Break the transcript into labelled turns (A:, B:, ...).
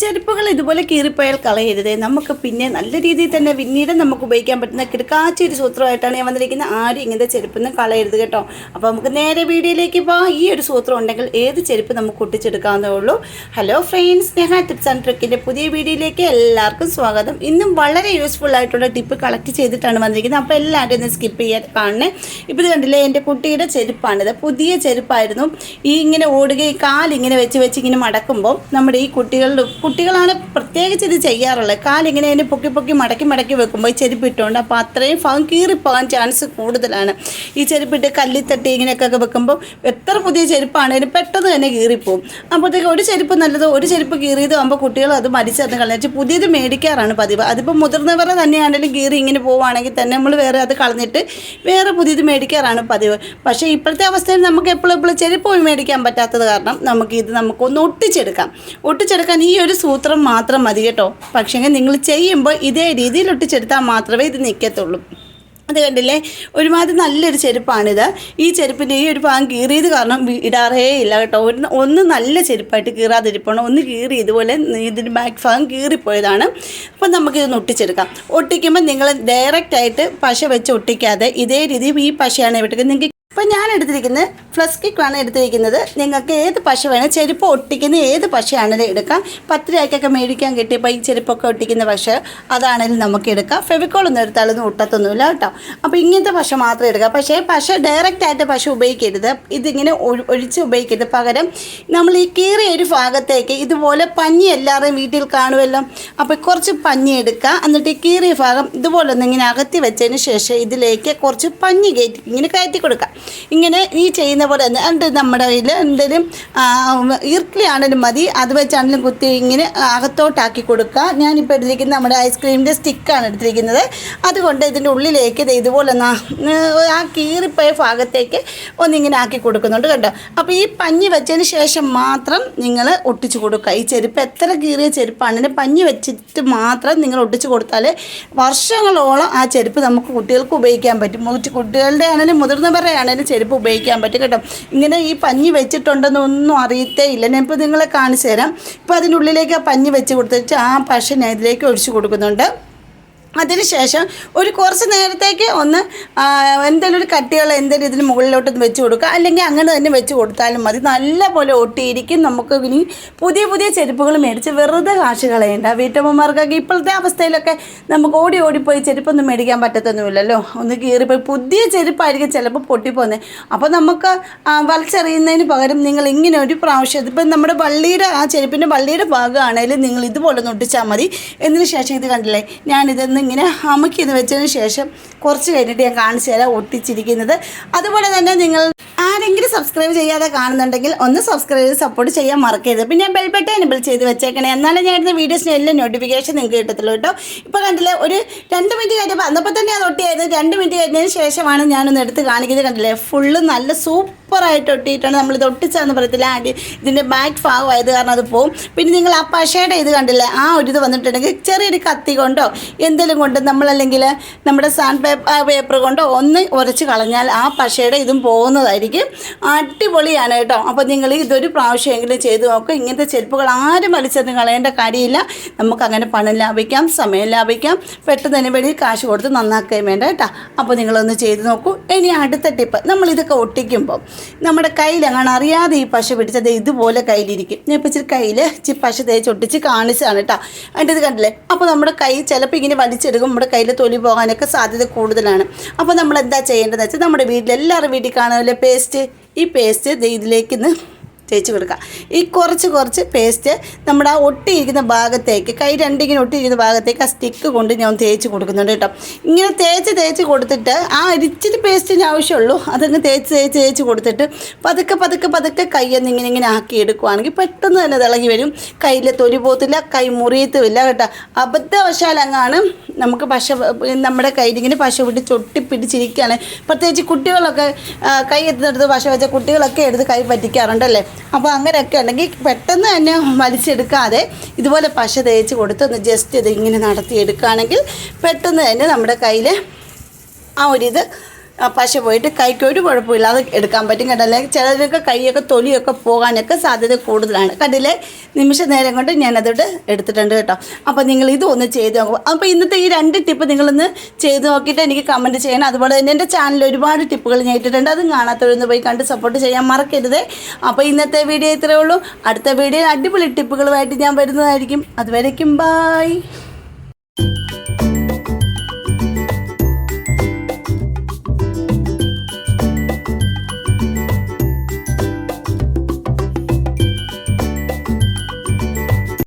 A: ചെരുപ്പുകൾ ഇതുപോലെ കീറിപ്പോയാൽ കളയരുതേ. നമുക്ക് പിന്നെ നല്ല രീതിയിൽ തന്നെ പിന്നീട് നമുക്ക് ഉപയോഗിക്കാൻ പറ്റുന്ന കിടക്കാച്ചൊരു സൂത്രമായിട്ടാണ് ഞാൻ വന്നിരിക്കുന്നത്. ആരും ഇങ്ങനത്തെ ചെരുപ്പൊന്നും കളയരുത് കേട്ടോ. അപ്പോൾ നമുക്ക് നേരെ വീഡിയോയിലേക്ക് പോകാം. ഈ ഒരു സൂത്രം ഉണ്ടെങ്കിൽ ഏത് ചെരുപ്പ് നമുക്ക് ഒട്ടിച്ചെടുക്കാവുന്നേ ഉള്ളൂ. Hello friends, Sneha tips and ട്രിക്കിൻ്റെ പുതിയ വീഡിയോയിലേക്ക് എല്ലാവർക്കും സ്വാഗതം. ഇന്നും വളരെ യൂസ്ഫുൾ ആയിട്ടുള്ള ടിപ്പ് കളക്ട് ചെയ്തിട്ടാണ് വന്നിരിക്കുന്നത്. അപ്പോൾ എല്ലാവരും ഒന്ന് സ്കിപ്പ് ചെയ്യാൻ കാണണേ. ഇപ്പോൾ ഇത് കണ്ടില്ലേ, എൻ്റെ കുട്ടിയുടെ ചെരുപ്പാണിത്. പുതിയ ചെരുപ്പായിരുന്നു. ഈ ഇങ്ങനെ ഓടുകയും കാലിങ്ങനെ വെച്ച് ഇങ്ങനെ മടക്കുമ്പോൾ നമ്മുടെ ഈ കുട്ടികളാണ് പ്രത്യേകിച്ച് ഇത് ചെയ്യാറുള്ളത്. കാലിങ്ങനെ അതിനെ പൊക്കി മടക്കി വെക്കുമ്പോൾ ഈ ചെരുപ്പിട്ടുകൊണ്ട് അപ്പോൾ അത്രയും ഭാഗം കീറിപ്പോകാൻ ചാൻസ് കൂടുതലാണ്. ഈ ചെരുപ്പിട്ട് കല്ലിത്തട്ടി ഇങ്ങനെയൊക്കെ വെക്കുമ്പോൾ എത്ര പുതിയ ചെരുപ്പാണെങ്കിലും പെട്ടെന്ന് തന്നെ കീറിപ്പോവും. അപ്പോഴത്തേക്ക് ഒരു ചെരുപ്പ് നല്ലത്, ഒരു ചെരുപ്പ് കീറിയത് ആകുമ്പോൾ കുട്ടികൾ അത് മരിച്ചത് കളഞ്ഞിട്ട് പുതിയത് മേടിക്കാറാണ് പതിവ്. അതിപ്പോൾ മുതിർന്നവരെ തന്നെയാണെങ്കിലും കീറി ഇങ്ങനെ പോവുകയാണെങ്കിൽ തന്നെ നമ്മൾ വേറെ അത് കളഞ്ഞിട്ട് വേറെ പുതിയത് മേടിക്കാറാണ് പതിവ്. പക്ഷേ ഇപ്പോഴത്തെ അവസ്ഥയിൽ നമുക്ക് എപ്പോഴും ചെരുപ്പ് പോയി മേടിക്കാൻ പറ്റാത്തത് കാരണം നമുക്കൊന്ന് ഒട്ടിച്ചെടുക്കാൻ ഈ ഒരു സൂത്രം മാത്രം മതി കേട്ടോ. പക്ഷേ നിങ്ങൾ ചെയ്യുമ്പോൾ ഇതേ രീതിയിൽ ഒട്ടിച്ചെടുത്താൽ മാത്രമേ ഇത് നിൽക്കത്തുള്ളൂ. അത് കണ്ടില്ലേ, ഒരുമാതിരി നല്ലൊരു ചെരുപ്പാണിത്. ഈ ചെരുപ്പിൻ്റെ ഈ ഒരു ഭാഗം കീറിയത് കാരണം ഇടാറേ ഇല്ല കേട്ടോ. ഒന്ന് നല്ല ചെരുപ്പായിട്ട് കീറാതിരിപ്പണം, ഒന്ന് കീറി ഇതുപോലെ ഇതിൻ്റെ ബാക്ക് ഭാഗം കീറിപ്പോയതാണ്. അപ്പം നമുക്കിതൊന്ന് ഒട്ടിച്ചെടുക്കാം. ഒട്ടിക്കുമ്പോൾ നിങ്ങൾ ഡയറക്റ്റായിട്ട് പശ വെച്ച് ഒട്ടിക്കാതെ ഇതേ രീതിയിൽ ഈ പശയാണ് വിട്ടിരിക്കുന്നത്. നിങ്ങൾക്ക് ഇപ്പം ഞാൻ എടുത്തിരിക്കുന്നത് ഫ്ലസ്കിക്കാണ് എടുത്തിരിക്കുന്നത്. നിങ്ങൾക്ക് ഏത് പശ വേണം, ചെരുപ്പ് ഒട്ടിക്കുന്ന ഏത് പശയാണെങ്കിലും എടുക്കാം. 10 രൂപയ്ക്കൊക്കെ മേടിക്കാൻ കിട്ടിയപ്പോൾ ഈ ചെരുപ്പൊക്കെ ഒട്ടിക്കുന്ന പശ അതാണെങ്കിലും നമുക്ക് എടുക്കാം. ഫെവിക്കോളൊന്നും എടുത്താലൊന്നും ഒട്ടത്തൊന്നുമില്ല കേട്ടോ. അപ്പോൾ ഇങ്ങനത്തെ പശ മാത്രം എടുക്കാം. പക്ഷേ പശ ഡയറക്റ്റായിട്ട് പശ ഉപയോഗിക്കരുത്, ഇതിങ്ങനെ ഒഴിച്ച് ഉപയോഗിക്കരുത്. പകരം നമ്മൾ ഈ കീറിയ ഒരു ഭാഗത്തേക്ക് ഇതുപോലെ പഞ്ഞി എല്ലാവരുടെയും വീട്ടിൽ കാണുമല്ലോ. അപ്പോൾ കുറച്ച് പഞ്ഞി എടുക്കുക. എന്നിട്ട് ഈ കീറിയ ഭാഗം ഇതുപോലെ ഒന്നിങ്ങനെ അകത്തി വെച്ചതിന് ശേഷം ഇതിലേക്ക് കുറച്ച് പഞ്ഞി ഇങ്ങനെ കയറ്റി കൊടുക്കുക. ഇങ്ങനെ ഈ ചെയ്യുന്ന പോലെ തന്നെ എന്നിട്ട് നമ്മുടെ കയ്യിൽ എന്തെങ്കിലും ഈർക്കിളിയാണെങ്കിലും മതി, അത് വെച്ചാണെങ്കിലും കുത്തി ഇങ്ങനെ അകത്തോട്ടാക്കി കൊടുക്കുക. ഞാനിപ്പോൾ എടുത്തിരിക്കുന്നത് നമ്മുടെ ഐസ്ക്രീമിൻ്റെ സ്റ്റിക്കാണ് എടുത്തിരിക്കുന്നത്. അതുകൊണ്ട് ഇതിൻ്റെ ഉള്ളിലേക്ക് ഇതുപോലെ ആ കീറിപ്പോയ ഭാഗത്തേക്ക് ഒന്നിങ്ങനെ ആക്കി കൊടുക്കുന്നുണ്ട് കേട്ടോ. അപ്പോൾ ഈ പഞ്ഞി വെച്ചതിന് ശേഷം മാത്രം നിങ്ങൾ ഒട്ടിച്ച് കൊടുക്കുക. ഈ ചെരുപ്പ് എത്ര കീറിയ ചെരുപ്പാണെങ്കിലും പഞ്ഞി വെച്ചിട്ട് മാത്രം നിങ്ങൾ ഒട്ടിച്ച് കൊടുത്താൽ വർഷങ്ങളോളം ആ ചെരുപ്പ് നമുക്ക് കുട്ടികൾക്ക് ഉപയോഗിക്കാൻ പറ്റും. കുട്ടികളുടെ ആണെങ്കിലും മുതിർന്നവരുടെ ആണെങ്കിലും ചെരുപ്പ് ഉപയോഗിക്കാൻ പറ്റും കേട്ടോ. ഇങ്ങനെ ഈ പഞ്ഞി വെച്ചിട്ടുണ്ടെന്നൊന്നും അറിയത്തേ ഇല്ല. ഞാനിപ്പോൾ നിങ്ങളെ കാണിച്ചു തരാം. ഇപ്പോൾ അതിനുള്ളിലേക്ക് ആ പഞ്ഞി വെച്ച് കൊടുത്തിട്ട് ആ പശ ഞാൻ ഇതിലേക്ക് ഒഴിച്ച് കൊടുക്കുന്നുണ്ട്. അതിനുശേഷം കുറച്ച് നേരത്തേക്ക് ഒന്ന് എന്തെങ്കിലും ഒരു കട്ടിയുള്ള എന്തെങ്കിലും ഇതിന് മുകളിലോട്ടൊന്ന് വെച്ച് കൊടുക്കുക. അല്ലെങ്കിൽ അങ്ങനെ തന്നെ വെച്ച് കൊടുത്താലും മതി. നല്ലപോലെ ഒട്ടിയിരിക്കും. നമുക്ക് ഇനി പുതിയ ചെരുപ്പുകൾ മേടിച്ച് വെറുതെ കാശ് കളയണ്ട. വീട്ടമ്മമാർക്കൊക്കെ ഇപ്പോഴത്തെ അവസ്ഥയിലൊക്കെ നമുക്ക് ഓടിപ്പോയി ചെരുപ്പൊന്നും മേടിക്കാൻ പറ്റത്തൊന്നുമില്ലല്ലോ. ഒന്ന് കീറിപ്പോയി പുതിയ ചെരുപ്പായിരിക്കും ചിലപ്പോൾ പൊട്ടിപ്പോകുന്നത്. അപ്പോൾ നമുക്ക് വലിച്ചെറിയുന്നതിന് പകരം നിങ്ങൾ ഇങ്ങനെ ഒരു പ്രാവശ്യം ഇതിപ്പം നമ്മുടെ ആ ചെരുപ്പിൻ്റെ വള്ളിയുടെ ഭാഗമാണെങ്കിലും നിങ്ങൾ ഇതുപോലെ ഒന്ന് ഒട്ടിച്ചാൽ മതി. എന്നതിന് ശേഷം ഇത് കണ്ടില്ലേ, ഞാനിതൊന്ന് ഇങ്ങനെ അമുക്കിന്ന് വെച്ചതിന് ശേഷം കുറച്ച് കഴിഞ്ഞിട്ട് ഞാൻ കാണിച്ചു തരാം ഒട്ടിച്ചിരിക്കുന്നത്. അതുപോലെ തന്നെ നിങ്ങൾ ആരെങ്കിലും സബ്സ്ക്രൈബ് ചെയ്യാതെ കാണുന്നുണ്ടെങ്കിൽ ഒന്ന് സബ്സ്ക്രൈബ് ചെയ്ത് സപ്പോർട്ട് ചെയ്യാൻ മറക്കരുത്. പിന്നെ ബെൽ ബട്ടൺ എനേബിൾ ചെയ്ത് വെച്ചേക്കണേ, എന്നാലും ഞാൻ ഇടുന്ന വീഡിയോസിന് എല്ലാം നോട്ടിഫിക്കേഷൻ നിങ്ങൾക്ക് കിട്ടത്തുള്ളൂ കേട്ടോ. ഇപ്പോൾ കണ്ടില്ലേ, ഒരു 2 മിനിറ്റ് കഴിഞ്ഞപ്പോൾ അന്നപ്പോൾ തന്നെ അത് ഒട്ടിയായിരുന്നു. 2 മിനിറ്റ് കഴിഞ്ഞതിന് ശേഷമാണ് ഞാനൊന്ന് എടുത്ത് കാണിക്കുന്നത്. കണ്ടില്ലേ, ഫുള്ള് നല്ല സൂപ്പറായിട്ട് ഒട്ടിയിട്ടാണ്. നമ്മളിത് ഒട്ടിച്ചാന്ന് പറയത്തില്ല, ഇതിൻ്റെ ബാക്ക് ഭാഗമായത് കാരണം അത് പോവും. പിന്നെ നിങ്ങൾ ആ പശയുടെ ഇത് കണ്ടില്ലേ, ആ ഒരു ഇത് വന്നിട്ടുണ്ടെങ്കിൽ ചെറിയൊരു കത്തി കൊണ്ടോ എന്തെങ്കിലും കൊണ്ട് നമ്മളല്ലെങ്കിൽ നമ്മുടെ സാൻഡ് പേപ്പർ കൊണ്ടോ ഒന്ന് ഉരച്ച് കളഞ്ഞാൽ ആ പശയുടെ ഇതും പോകുന്നതായിരിക്കും. അടിപൊളിയാണ് കേട്ടോ. അപ്പോൾ നിങ്ങൾ ഇതൊരു പ്രാവശ്യമെങ്കിലും ചെയ്ത് നോക്കുക. ഇങ്ങനത്തെ ചെരുപ്പുകൾ ആരും വലിച്ചെന്ന് കളയേണ്ട കാര്യമില്ല. നമുക്കങ്ങനെ പണം ലാഭിക്കാം, സമയം ലാഭിക്കാം, പെട്ടെന്ന് തന്നെ വെളിയിൽ കാശ് കൊടുത്ത് നന്നാക്കുകയും വേണ്ട കേട്ടോ. അപ്പോൾ നിങ്ങളൊന്ന് ചെയ്ത് നോക്കൂ. ഇനി അടുത്ത ടിപ്പ്, നമ്മളിതൊക്കെ ഒട്ടിക്കുമ്പോൾ നമ്മുടെ കയ്യിലെങ്ങനെ അറിയാതെ ഈ പശ പിടിച്ചത് ഇതുപോലെ കയ്യിലിരിക്കും. ഞാൻ ഇപ്പോൾ കയ്യിൽ പശ തേച്ച് ഒട്ടിച്ച് കാണിച്ചതാണ് കേട്ടോ. അതിൻ്റെ ഇത് കണ്ടില്ലേ. അപ്പോൾ നമ്മുടെ കൈ ചിലപ്പോൾ ഇങ്ങനെ വലിച്ചെടുക്കും, നമ്മുടെ കയ്യിൽ തൊലി പോകാനൊക്കെ സാധ്യത കൂടുതലാണ്. അപ്പോൾ നമ്മൾ എന്താ ചെയ്യേണ്ടതെന്ന് വെച്ചാൽ നമ്മുടെ എല്ലാവരും വീട്ടിൽ കാണുമല്ലോ ഈ പേസ്റ്റ് ഇതിലേക്ക് തേച്ച് കൊടുക്കുക. ഈ കുറച്ച് പേസ്റ്റ് നമ്മുടെ ആ ഒട്ടിയിരിക്കുന്ന ഭാഗത്തേക്ക്, കൈ രണ്ടിങ്ങനെ ഒട്ടിയിരിക്കുന്ന ഭാഗത്തേക്ക് ആ സ്റ്റിക്ക് കൊണ്ട് ഞാൻ തേച്ച് കൊടുക്കുന്നുണ്ട് കേട്ടോ. ഇങ്ങനെ തേച്ച് കൊടുത്തിട്ട് ആ ഇച്ചിരി പേസ്റ്റിന് ആവശ്യമുള്ളൂ. അതങ്ങ് തേച്ച് കൊടുത്തിട്ട് പതുക്കെ കൈയൊന്ന് ഇങ്ങനെ ആക്കി എടുക്കുകയാണെങ്കിൽ പെട്ടെന്ന് തന്നെ തിളങ്ങി വരും. കയ്യിൽ തൊലി പോകത്തില്ല, കൈ മുറിയത്തുമില്ല കേട്ടോ. അബദ്ധവശാലങ്ങാണ് നമുക്ക് നമ്മുടെ കയ്യിലിങ്ങനെ പശ ഒട്ടിപ്പിടിച്ചിരിക്കുകയാണ്. പ്രത്യേകിച്ച് കുട്ടികളൊക്കെ കൈ എത്തുന്നിടത്ത് പശ വെച്ച കുട്ടികളൊക്കെ എടുത്ത് കൈ പറ്റിക്കാറുണ്ടല്ലേ. അപ്പോൾ അങ്ങനെയൊക്കെ ഉണ്ടെങ്കിൽ പെട്ടെന്ന് തന്നെ വലിച്ചെടുക്കാതെ ഇതുപോലെ പശ തേച്ച് കൊടുത്ത് ഒന്ന് ജസ്റ്റ് ഇത് ഇങ്ങനെ നടത്തിയെടുക്കുകയാണെങ്കിൽ പെട്ടെന്ന് തന്നെ നമ്മുടെ കയ്യിൽ ആ ഒരിത് പശ പോയിട്ട് കൈക്ക് ഒരു കുഴപ്പമില്ലാതെ എടുക്കാൻ പറ്റും കേട്ടോ. അല്ലെങ്കിൽ ചിലരൊക്കെ കൈയൊക്കെ തൊലിയൊക്കെ പോകാനൊക്കെ സാധ്യത കൂടുതലാണ്. കണ്ടില്ലേ, നിമിഷ നേരം കൊണ്ട് ഞാനതോട് എടുത്തിട്ടുണ്ട് കേട്ടോ. അപ്പോൾ നിങ്ങൾ ഇതൊന്ന് ചെയ്ത് നോക്കും. അപ്പോൾ ഇന്നത്തെ ഈ 2 ടിപ്പ് നിങ്ങളൊന്ന് ചെയ്ത് നോക്കിയിട്ട് എനിക്ക് കമൻറ്റ് ചെയ്യണം. അതുപോലെ തന്നെ എൻ്റെ ചാനലിൽ ഒരുപാട് ടിപ്പുകൾ ഞാൻ ഇട്ടിട്ടുണ്ട്. അതും കാണാത്തവരൊന്ന് പോയി കണ്ട് സപ്പോർട്ട് ചെയ്യാൻ മറക്കരുത്. അപ്പോൾ ഇന്നത്തെ വീഡിയോ ഇത്രയേ ഉള്ളൂ. അടുത്ത വീഡിയോയിൽ അടിപൊളി ടിപ്പുകളുമായിട്ട് ഞാൻ വരുന്നതായിരിക്കും. അതുവരേക്കും ബൈ.